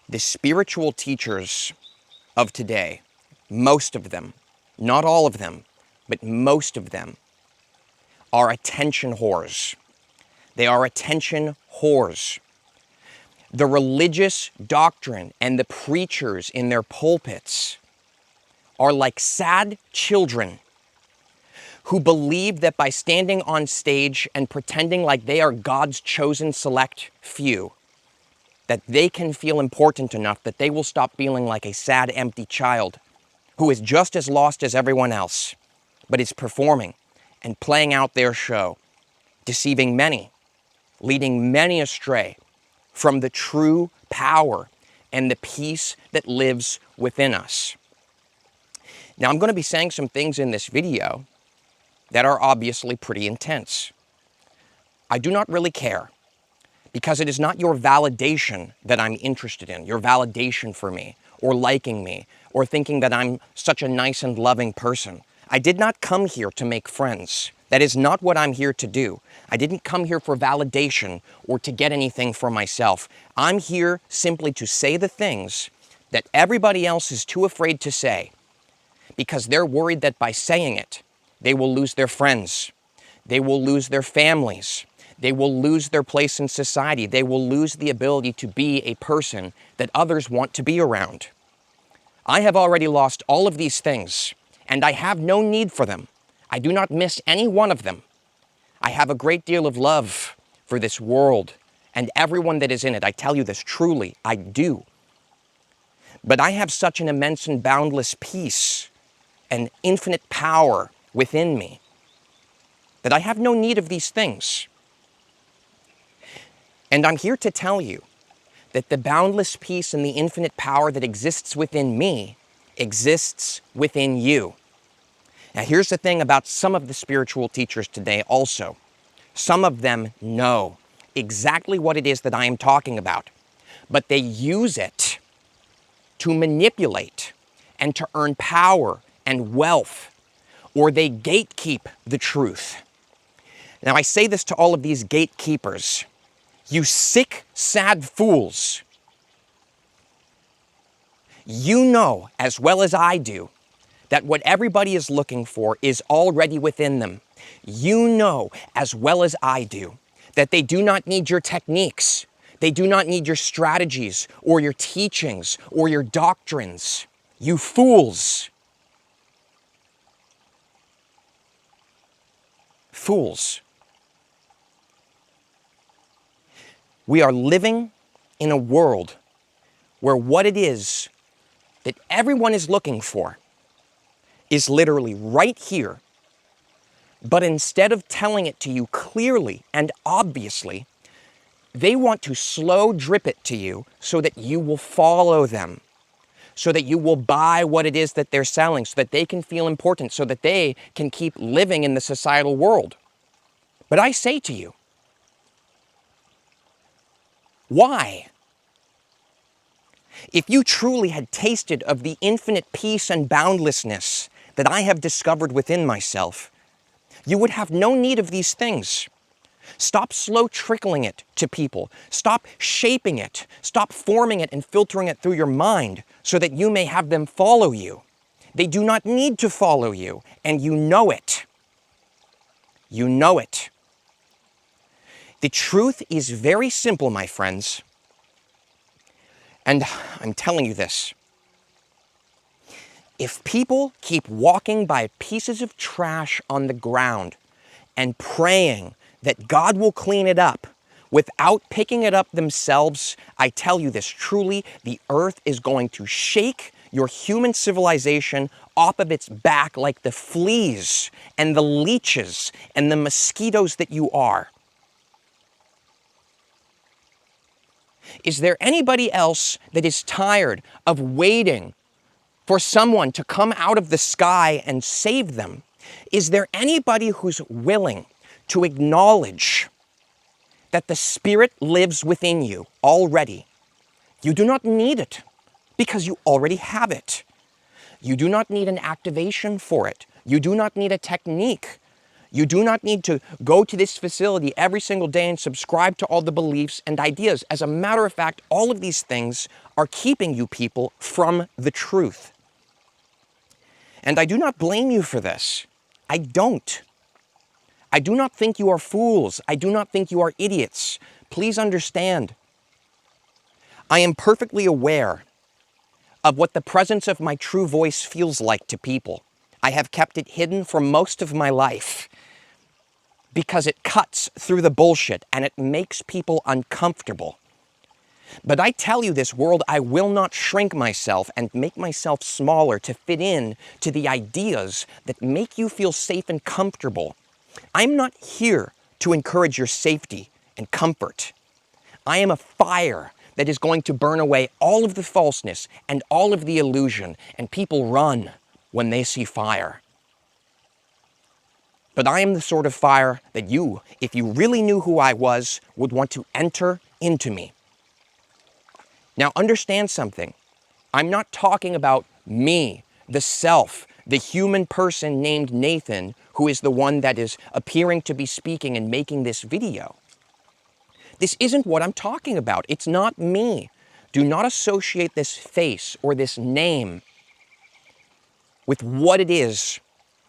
The spiritual teachers of today, most of them, not all of them, but most of them, are attention whores. They are attention whores. The religious doctrine and the preachers in their pulpits are like sad children who believe that by standing on stage and pretending like they are God's chosen select few, that they can feel important enough that they will stop feeling like a sad, empty child who is just as lost as everyone else, but is performing and playing out their show, deceiving many, leading many astray from the true power and the peace that lives within us. Now, I'm going to be saying some things in this video that are obviously pretty intense. I do not really care, because it is not your validation that I'm interested in, your validation for me, or liking me, or thinking that I'm such a nice and loving person. I did not come here to make friends. That is not what I'm here to do. I didn't come here for validation or to get anything for myself. I'm here simply to say the things that everybody else is too afraid to say, because they're worried that by saying it, they will lose their friends, they will lose their families, they will lose their place in society, they will lose the ability to be a person that others want to be around. I have already lost all of these things, and I have no need for them. I do not miss any one of them. I have a great deal of love for this world and everyone that is in it. I tell you this truly, I do. But I have such an immense and boundless peace and infinite power within me that I have no need of these things. And I'm here to tell you that the boundless peace and the infinite power that exists within me exists within you. Now, here's the thing about some of the spiritual teachers today also. Some of them know exactly what it is that I am talking about, but they use it to manipulate and to earn power and wealth, or they gatekeep the truth. Now, I say this to all of these gatekeepers. You sick, sad fools. You know as well as I do that what everybody is looking for is already within them. You know as well as I do that they do not need your techniques. They do not need your strategies or your teachings or your doctrines. You fools. Fools. We are living in a world where what it is that everyone is looking for is literally right here. But instead of telling it to you clearly and obviously, they want to slow drip it to you so that you will follow them, so that you will buy what it is that they're selling, so that they can feel important, so that they can keep living in the societal world. But I say to you, why? If you truly had tasted of the infinite peace and boundlessness that I have discovered within myself, you would have no need of these things. Stop slow trickling it to people. Stop shaping it. Stop forming it and filtering it through your mind so that you may have them follow you. They do not need to follow you, and you know it. You know it. The truth is very simple, my friends. And I'm telling you this. If people keep walking by pieces of trash on the ground and praying that God will clean it up without picking it up themselves, I tell you this truly, the earth is going to shake your human civilization off of its back like the fleas and the leeches and the mosquitoes that you are. Is there anybody else that is tired of waiting for someone to come out of the sky and save them? Is there anybody who's willing to acknowledge that the Spirit lives within you already? You do not need it because you already have it. You do not need an activation for it. You do not need a technique. You do not need to go to this facility every single day and subscribe to all the beliefs and ideas. As a matter of fact, all of these things are keeping you people from the truth. And I do not blame you for this. I don't. I do not think you are fools. I do not think you are idiots. Please understand. I am perfectly aware of what the presence of my true voice feels like to people. I have kept it hidden for most of my life because it cuts through the bullshit and it makes people uncomfortable. But I tell you, this world, I will not shrink myself and make myself smaller to fit in to the ideas that make you feel safe and comfortable. I'm not here to encourage your safety and comfort. I am a fire that is going to burn away all of the falseness and all of the illusion, and people run when they see fire. But I am the sort of fire that you, if you really knew who I was, would want to enter into me. Now understand something. I'm not talking about me, the self, the human person named Nathan, who is the one that is appearing to be speaking and making this video. This isn't what I'm talking about. It's not me. Do not associate this face or this name with what it is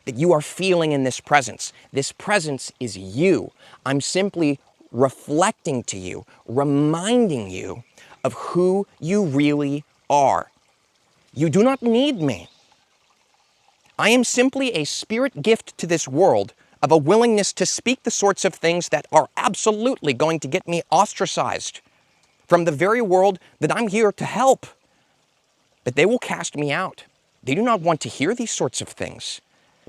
that you are feeling in this presence. This presence is you. I'm simply reflecting to you, reminding you of who you really are. You do not need me. I am simply a spirit gift to this world of a willingness to speak the sorts of things that are absolutely going to get me ostracized from the very world that I'm here to help. But they will cast me out. They do not want to hear these sorts of things.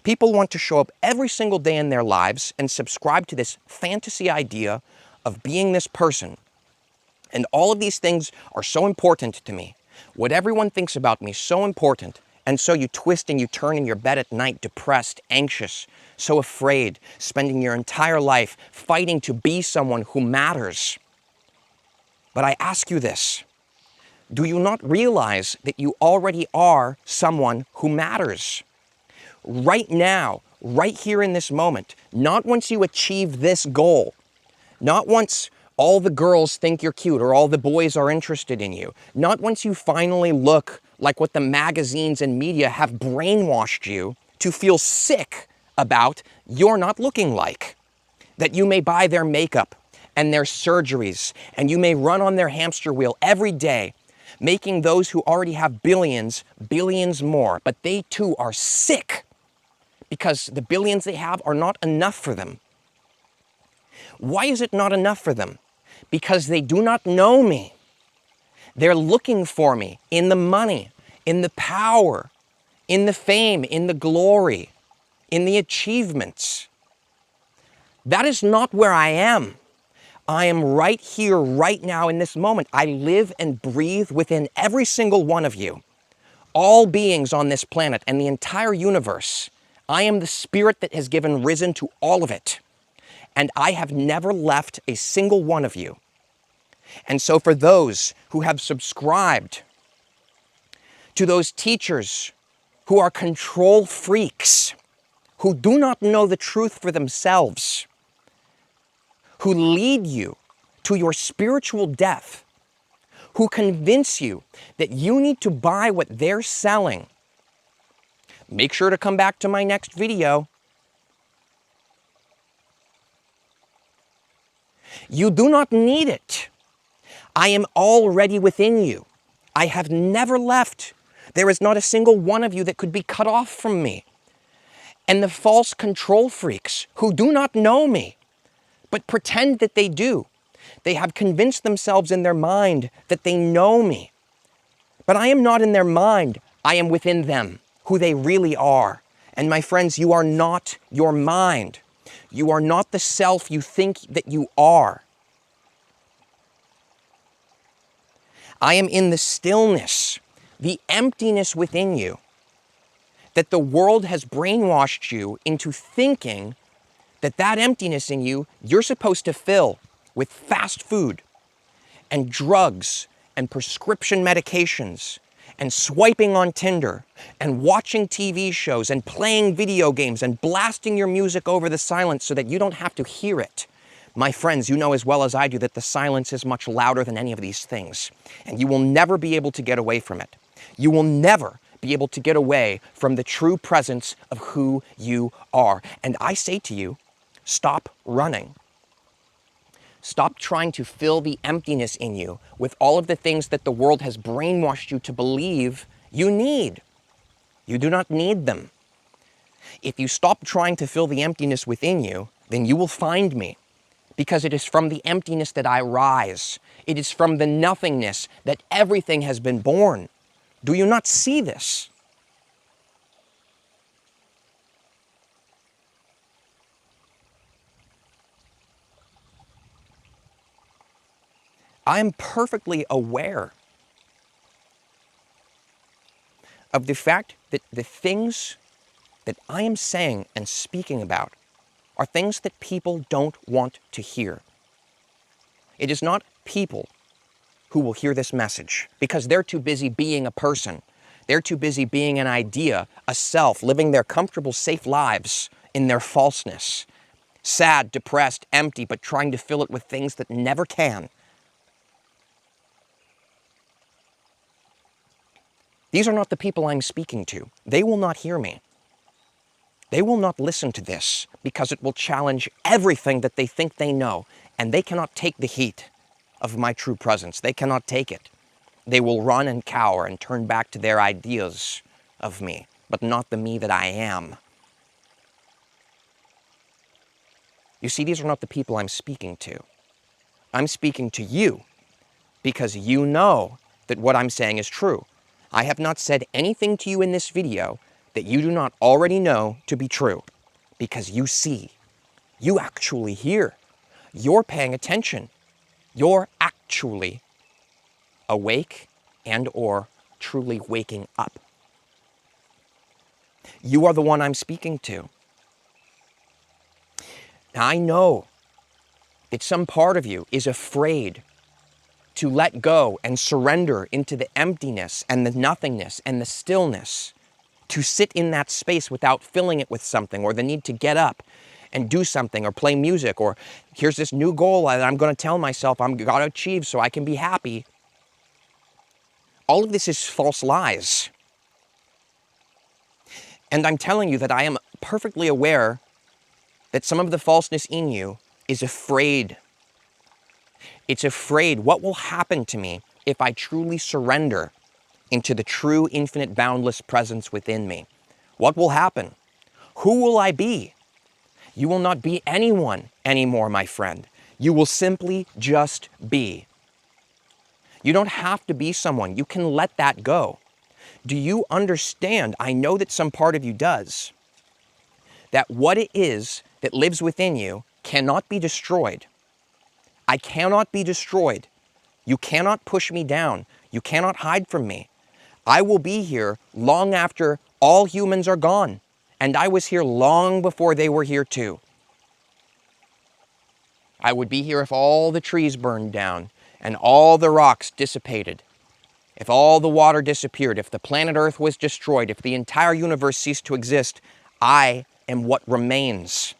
People want to show up every single day in their lives and subscribe to this fantasy idea of being this person. And all of these things are so important to me. What everyone thinks about me is so important. And so you twist and you turn in your bed at night, depressed, anxious, so afraid, spending your entire life fighting to be someone who matters. But I ask you this, do you not realize that you already are someone who matters? Right now, right here in this moment, not once you achieve this goal, not once all the girls think you're cute or all the boys are interested in you, not once you finally look like what the magazines and media have brainwashed you to feel sick about you're not looking like. That you may buy their makeup and their surgeries, and you may run on their hamster wheel every day, making those who already have billions, billions more. But they too are sick because the billions they have are not enough for them. Why is it not enough for them? Because they do not know me. They're looking for me in the money, in the power, in the fame, in the glory, in the achievements. That is not where I am. I am right here, right now, in this moment. I live and breathe within every single one of you. All beings on this planet and the entire universe. I am the spirit that has given risen to all of it. And I have never left a single one of you. And so for those who have subscribed to those teachers who are control freaks, who do not know the truth for themselves, who lead you to your spiritual death, who convince you that you need to buy what they're selling, make sure to come back to my next video. You do not need it. I am already within you. I have never left. There is not a single one of you that could be cut off from me. And the false control freaks who do not know me, but pretend that they do. They have convinced themselves in their mind that they know me. But I am not in their mind. I am within them, who they really are. And my friends, you are not your mind. You are not the self you think that you are. I am in the stillness, the emptiness within you, that the world has brainwashed you into thinking that emptiness in you, you're supposed to fill with fast food and drugs and prescription medications and swiping on Tinder and watching TV shows and playing video games and blasting your music over the silence so that you don't have to hear it. My friends, you know as well as I do that the silence is much louder than any of these things, and you will never be able to get away from it. You will never be able to get away from the true presence of who you are. And I say to you, stop running. Stop trying to fill the emptiness in you with all of the things that the world has brainwashed you to believe you need. You do not need them. If you stop trying to fill the emptiness within you, then you will find me. Because it is from the emptiness that I rise. It is from the nothingness that everything has been born. Do you not see this? I am perfectly aware of the fact that the things that I am saying and speaking about are things that people don't want to hear. It is not people who will hear this message because they're too busy being a person. They're too busy being an idea, a self, living their comfortable, safe lives in their falseness. Sad, depressed, empty, but trying to fill it with things that never can. These are not the people I'm speaking to. They will not hear me. They will not listen to this because it will challenge everything that they think they know, and they cannot take the heat of my true presence. They cannot take it. They will run and cower and turn back to their ideas of me, but not the me that I am. You see, these are not the people I'm speaking to. I'm speaking to you because you know that what I'm saying is true. I have not said anything to you in this video that you do not already know to be true, because you see, you actually hear, you're paying attention, you're actually awake and or truly waking up. You are the one I'm speaking to. Now, I know that some part of you is afraid to let go and surrender into the emptiness and the nothingness and the stillness, to sit in that space without filling it with something, or the need to get up and do something or play music, or here's this new goal that I'm going to tell myself I'm got to achieve so I can be happy. All of this is false lies. And I'm telling you that I am perfectly aware that some of the falseness in you is afraid. It's afraid what will happen to me if I truly surrender into the true, infinite, boundless presence within me. What will happen? Who will I be? You will not be anyone anymore, my friend. You will simply just be. You don't have to be someone. You can let that go. Do you understand? I know that some part of you does. That what it is that lives within you cannot be destroyed. I cannot be destroyed. You cannot push me down. You cannot hide from me. I will be here long after all humans are gone. And I was here long before they were here too. I would be here if all the trees burned down and all the rocks dissipated. If all the water disappeared, if the planet Earth was destroyed, if the entire universe ceased to exist, I am what remains.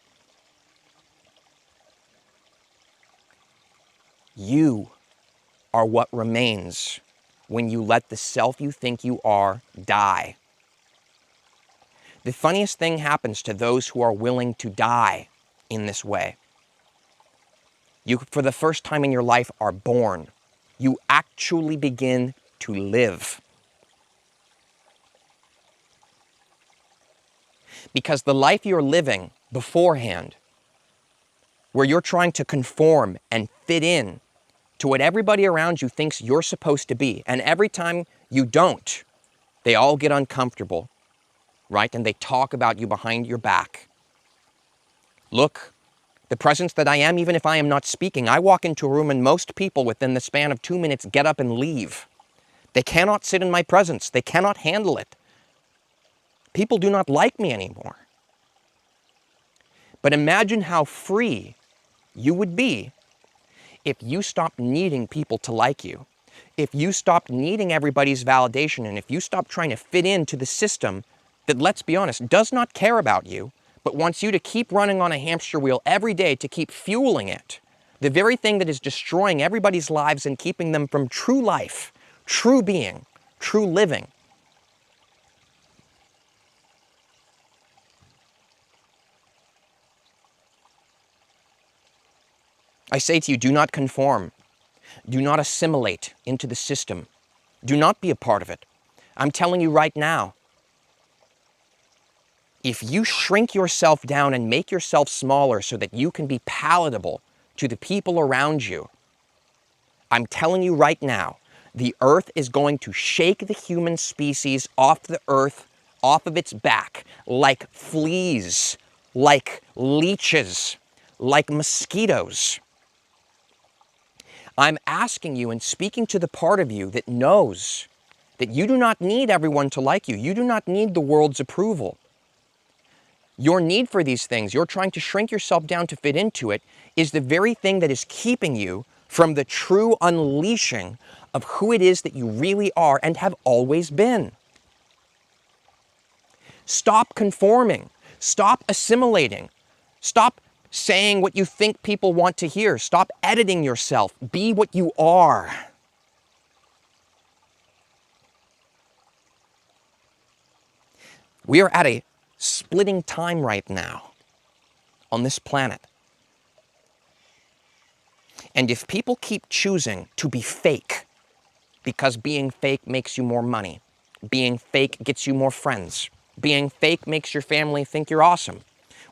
You are what remains when you let the self you think you are die. The funniest thing happens to those who are willing to die in this way. You, for the first time in your life, are born. You actually begin to live. Because the life you're living beforehand, where you're trying to conform and fit in to what everybody around you thinks you're supposed to be, and every time you don't, they all get uncomfortable, right? And they talk about you behind your back. Look, the presence that I am, even if I am not speaking, I walk into a room and most people within the span of 2 minutes get up and leave. They cannot sit in my presence. They cannot handle it. People do not like me anymore. But imagine how free you would be if you stopped needing people to like you. if you stopped needing everybody's validation and if you stopped trying to fit into the system that, let's be honest, does not care about you, but wants you to keep running on a hamster wheel every day to keep fueling it, the very thing that is destroying everybody's lives and keeping them from true life, true being, true living. I say to you, do not conform. Do not assimilate into the system. Do not be a part of it. I'm telling you right now, if you shrink yourself down and make yourself smaller so that you can be palatable to the people around you, I'm telling you right now, the earth is going to shake the human species off the earth, off of its back, like fleas, like leeches, like mosquitoes. I'm asking you and speaking to the part of you that knows that you do not need everyone to like you. You do not need the world's approval. Your need for these things, you're trying to shrink yourself down to fit into it, is the very thing that is keeping you from the true unleashing of who it is that you really are and have always been. Stop conforming. Stop assimilating. Stop saying what you think people want to hear. Stop editing yourself. Be what you are. We are at a splitting time right now on this planet. And if people keep choosing to be fake, because being fake makes you more money, being fake gets you more friends, being fake makes your family think you're awesome,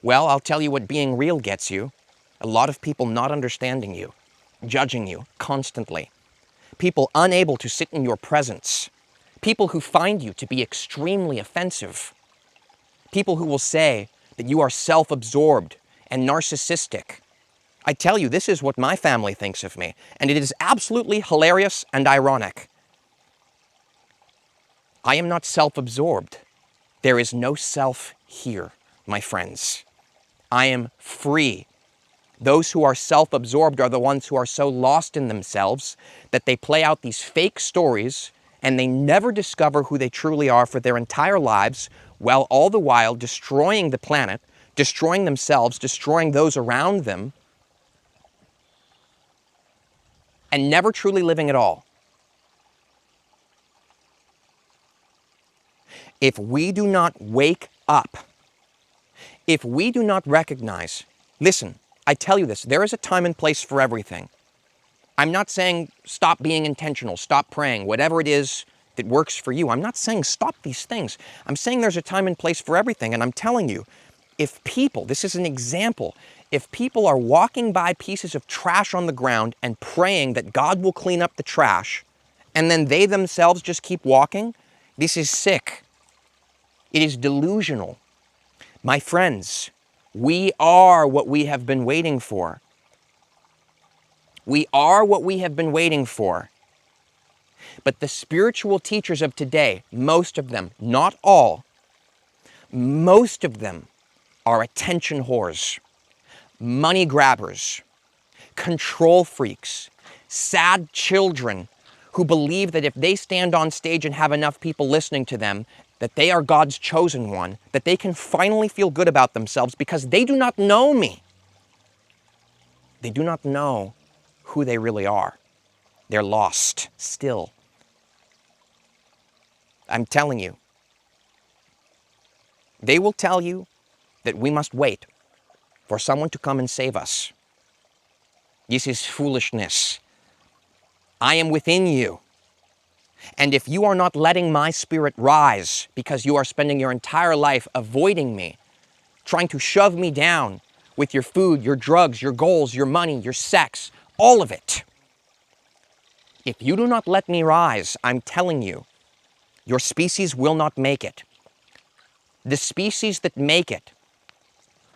well, I'll tell you what being real gets you. A lot of people not understanding you, judging you constantly, people unable to sit in your presence, people who find you to be extremely offensive, people who will say that you are self-absorbed and narcissistic. I tell you, this is what my family thinks of me, and it is absolutely hilarious and ironic. I am not self-absorbed. There is no self here, my friends. I am free. Those who are self-absorbed are the ones who are so lost in themselves that they play out these fake stories and they never discover who they truly are for their entire lives, while all the while destroying the planet, destroying themselves, destroying those around them, and never truly living at all. If we do not wake up, if we do not recognize, listen, I tell you this, there is a time and place for everything. I'm not saying stop being intentional, stop praying, whatever it is that works for you. I'm not saying stop these things. I'm saying there's a time and place for everything. And I'm telling you, if people, this is an example, if people are walking by pieces of trash on the ground and praying that God will clean up the trash, and then they themselves just keep walking, this is sick. It is delusional. My friends, we are what we have been waiting for. We are what we have been waiting for. But the spiritual teachers of today, most of them, not all, most of them are attention whores, money grabbers, control freaks, sad children who believe that if they stand on stage and have enough people listening to them, that they are God's chosen one, that they can finally feel good about themselves because they do not know me. They do not know who they really are. They're lost still. I'm telling you. They will tell you that we must wait for someone to come and save us. This is foolishness. I am within you. And if you are not letting my spirit rise because you are spending your entire life avoiding me, trying to shove me down with your food, your drugs, your goals, your money, your sex, all of it. If you do not let me rise, I'm telling you, your species will not make it. The species that make it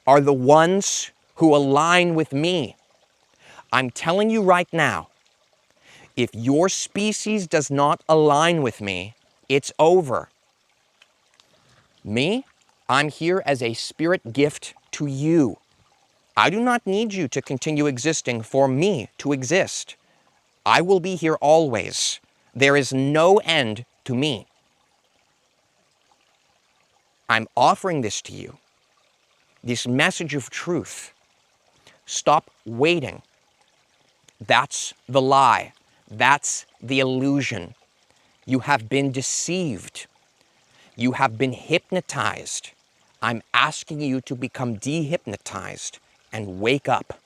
are the ones who align with me. I'm telling you right now, if your species does not align with me, it's over. Me, I'm here as a spirit gift to you. I do not need you to continue existing for me to exist. I will be here always. There is no end to me. I'm offering this to you, this message of truth. Stop waiting. That's the lie. That's the illusion. You have been deceived. You have been hypnotized. I'm asking you to become dehypnotized and wake up.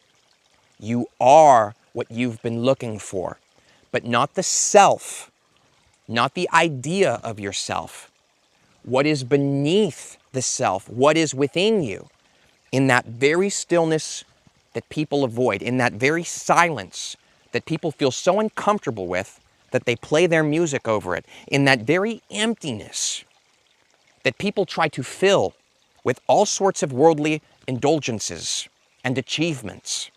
You are what you've been looking for, but not the self, not the idea of yourself. What is beneath the self, what is within you, in that very stillness that people avoid, in that very silence that people feel so uncomfortable with that they play their music over it, in that very emptiness that people try to fill with all sorts of worldly indulgences and achievements.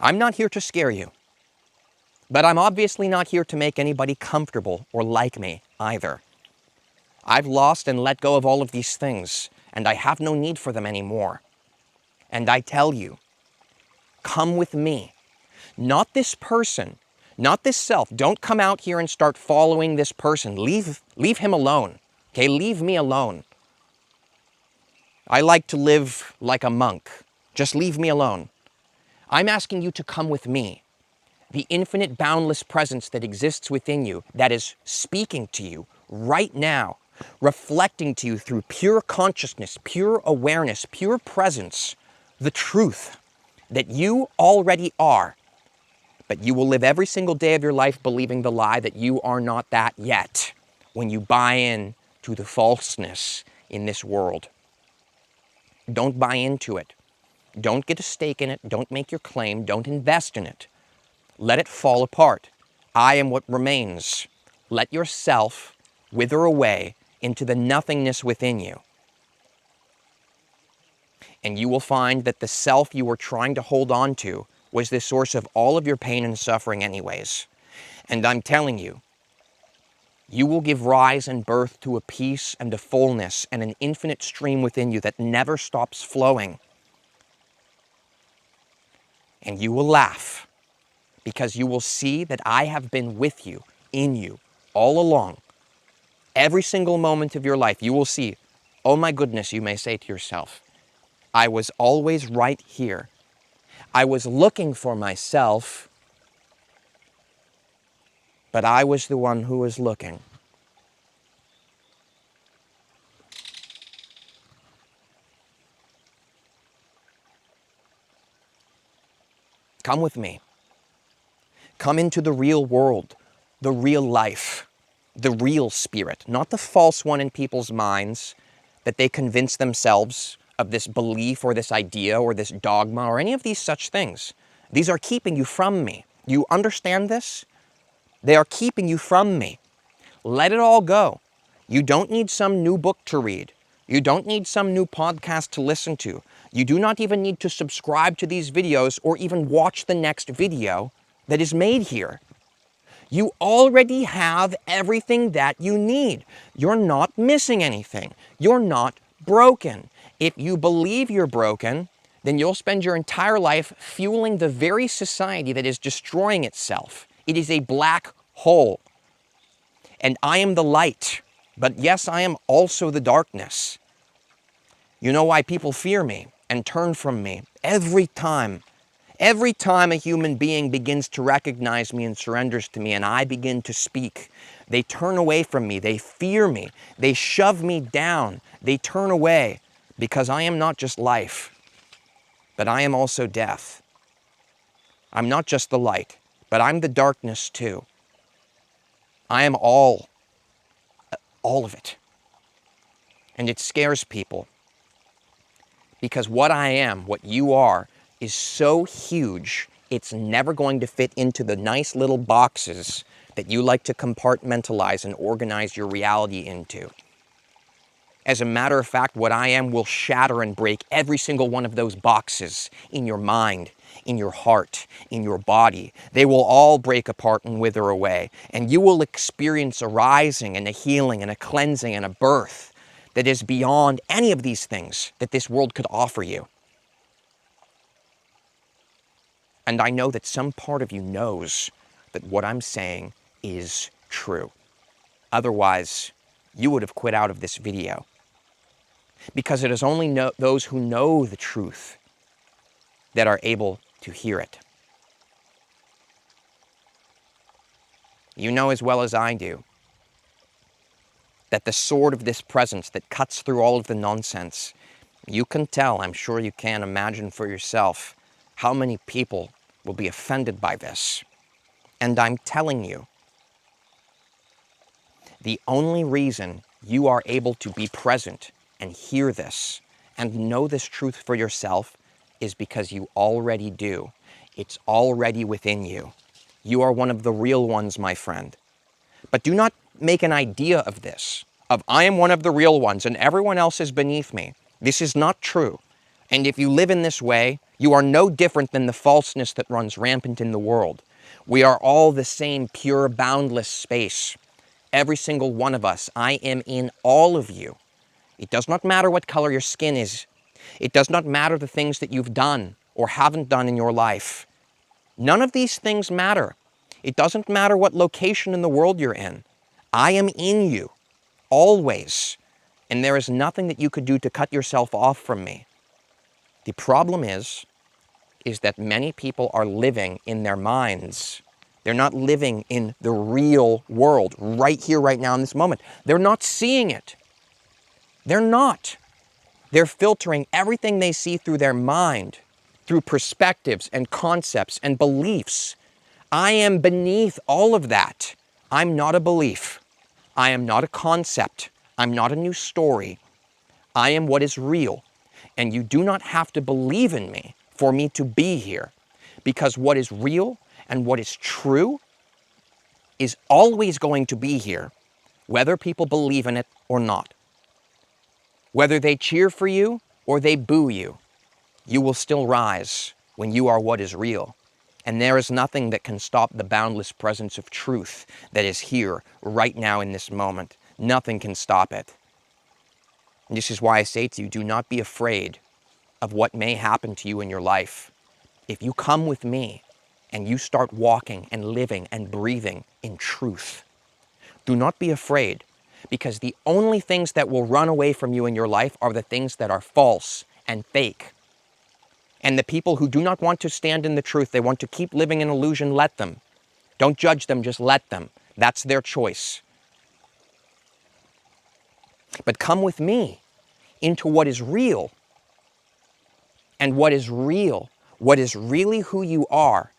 I'm not here to scare you, but I'm obviously not here to make anybody comfortable or like me either. I've lost and let go of all of these things, and I have no need for them anymore. And I tell you, come with me. Not this person, not this self. Don't come out here and start following this person. Leave him alone. Okay, leave me alone. I like to live like a monk. Just leave me alone. I'm asking you to come with me. The infinite, boundless presence that exists within you, that is speaking to you right now, reflecting to you through pure consciousness, pure awareness, pure presence, the truth that you already are. But you will live every single day of your life believing the lie that you are not that yet when you buy in to the falseness in this world. Don't buy into it. Don't get a stake in it. Don't make your claim. Don't invest in it. Let it fall apart. I am what remains. Let yourself wither away into the nothingness within you. And you will find that the self you were trying to hold on to was the source of all of your pain and suffering anyways. And I'm telling you, you will give rise and birth to a peace and a fullness and an infinite stream within you that never stops flowing. And you will laugh because you will see that I have been with you, in you, all along. Every single moment of your life, you will see, oh my goodness, you may say to yourself, I was always right here. I was looking for myself, but I was the one who was looking. Come with me. Come into the real world, the real life, the real spirit, not the false one in people's minds that they convince themselves of this belief or this idea or this dogma or any of these such things. These are keeping you from me. You understand this? They are keeping you from me. Let it all go. You don't need some new book to read. You don't need some new podcast to listen to. You do not even need to subscribe to these videos or even watch the next video that is made here. You already have everything that you need. You're not missing anything. You're not broken. If you believe you're broken, then you'll spend your entire life fueling the very society that is destroying itself. It is a black hole. And I am the light. But yes, I am also the darkness. You know why people fear me and turn from me every time? Every time a human being begins to recognize me and surrenders to me and I begin to speak, they turn away from me, they fear me, they shove me down, they turn away because I am not just life, but I am also death. I'm not just the light, but I'm the darkness too. I am all of it. And it scares people because what I am, what you are, is so huge, it's never going to fit into the nice little boxes that you like to compartmentalize and organize your reality into. As a matter of fact, what I am will shatter and break every single one of those boxes in your mind, in your heart, in your body. They will all break apart and wither away, and you will experience a rising and a healing and a cleansing and a birth that is beyond any of these things that this world could offer you. And I know that some part of you knows that what I'm saying is true. Otherwise, you would have quit out of this video. Because it is only those who know the truth that are able to hear it. You know as well as I do that the sword of this presence that cuts through all of the nonsense, you can tell, I'm sure you can imagine for yourself, how many people will be offended by this. And I'm telling you, the only reason you are able to be present and hear this and know this truth for yourself is because you already do. It's already within you. You are one of the real ones, my friend. But do not make an idea of this, of I am one of the real ones and everyone else is beneath me. This is not true. And if you live in this way, you are no different than the falseness that runs rampant in the world. We are all the same pure, boundless space. Every single one of us. I am in all of you. It does not matter what color your skin is. It does not matter the things that you've done or haven't done in your life. None of these things matter. It doesn't matter what location in the world you're in. I am in you, always. And there is nothing that you could do to cut yourself off from me. The problem is that many people are living in their minds. They're not living in the real world, right here, right now, in this moment. They're not seeing it. They're not. They're filtering everything they see through their mind, through perspectives and concepts and beliefs. I am beneath all of that. I'm not a belief. I am not a concept. I'm not a new story. I am what is real. And you do not have to believe in me for me to be here. Because what is real and what is true is always going to be here, whether people believe in it or not. Whether they cheer for you or they boo you, you will still rise when you are what is real. And there is nothing that can stop the boundless presence of truth that is here right now in this moment. Nothing can stop it. And this is why I say to you, do not be afraid of what may happen to you in your life. If you come with me and you start walking and living and breathing in truth, do not be afraid, because the only things that will run away from you in your life are the things that are false and fake. And the people who do not want to stand in the truth, they want to keep living in illusion, let them. Don't judge them, just let them. That's their choice. But come with me into what is real. And what is real, what is really who you are,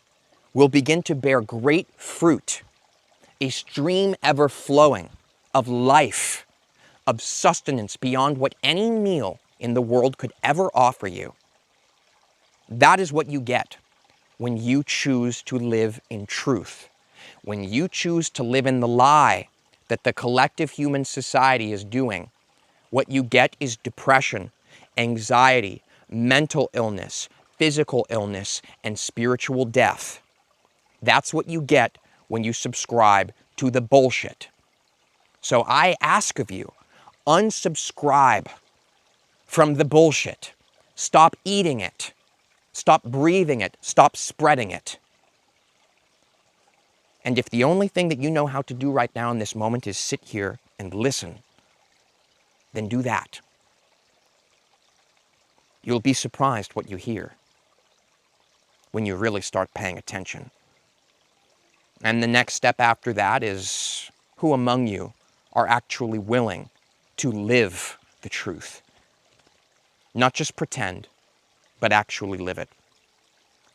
will begin to bear great fruit, a stream ever flowing of life, of sustenance beyond what any meal in the world could ever offer you. That is what you get when you choose to live in truth. When you choose to live in the lie that the collective human society is doing, what you get is depression, anxiety, mental illness, physical illness, and spiritual death. That's what you get when you subscribe to the bullshit. So I ask of you, unsubscribe from the bullshit. Stop eating it. Stop breathing it. Stop spreading it. And if the only thing that you know how to do right now in this moment is sit here and listen, then do that. You'll be surprised what you hear when you really start paying attention. And the next step after that is, who among you are actually willing to live the truth? Not just pretend, but actually live it.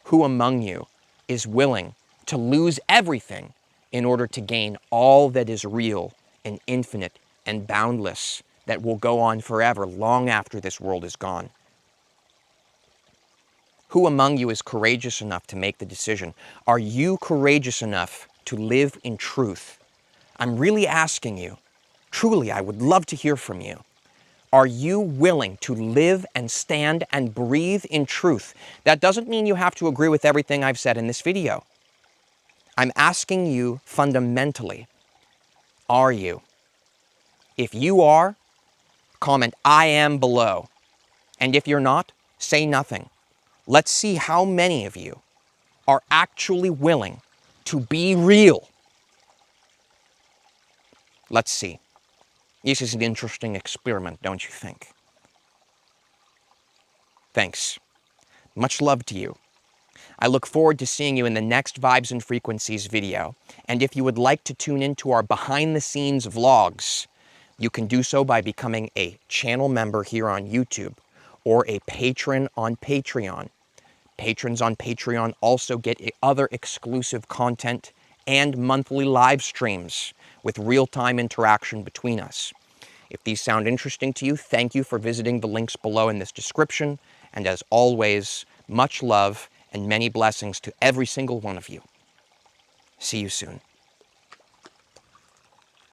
Who among you is willing to lose everything in order to gain all that is real and infinite and boundless that will go on forever, long after this world is gone? Who among you is courageous enough to make the decision? Are you courageous enough to live in truth? I'm really asking you. Truly, I would love to hear from you. Are you willing to live and stand and breathe in truth? That doesn't mean you have to agree with everything I've said in this video. I'm asking you fundamentally, are you? If you are, comment "I am" below. And if you're not, say nothing. Let's see how many of you are actually willing to be real. Let's see. This is an interesting experiment, don't you think? Thanks. Much love to you. I look forward to seeing you in the next Vibes and Frequencies video. And if you would like to tune into our behind-the-scenes vlogs, you can do so by becoming a channel member here on YouTube or a patron on Patreon. Patrons on Patreon also get other exclusive content and monthly live streams with real-time interaction between us. If these sound interesting to you, thank you for visiting the links below in this description. And as always, much love and many blessings to every single one of you. See you soon.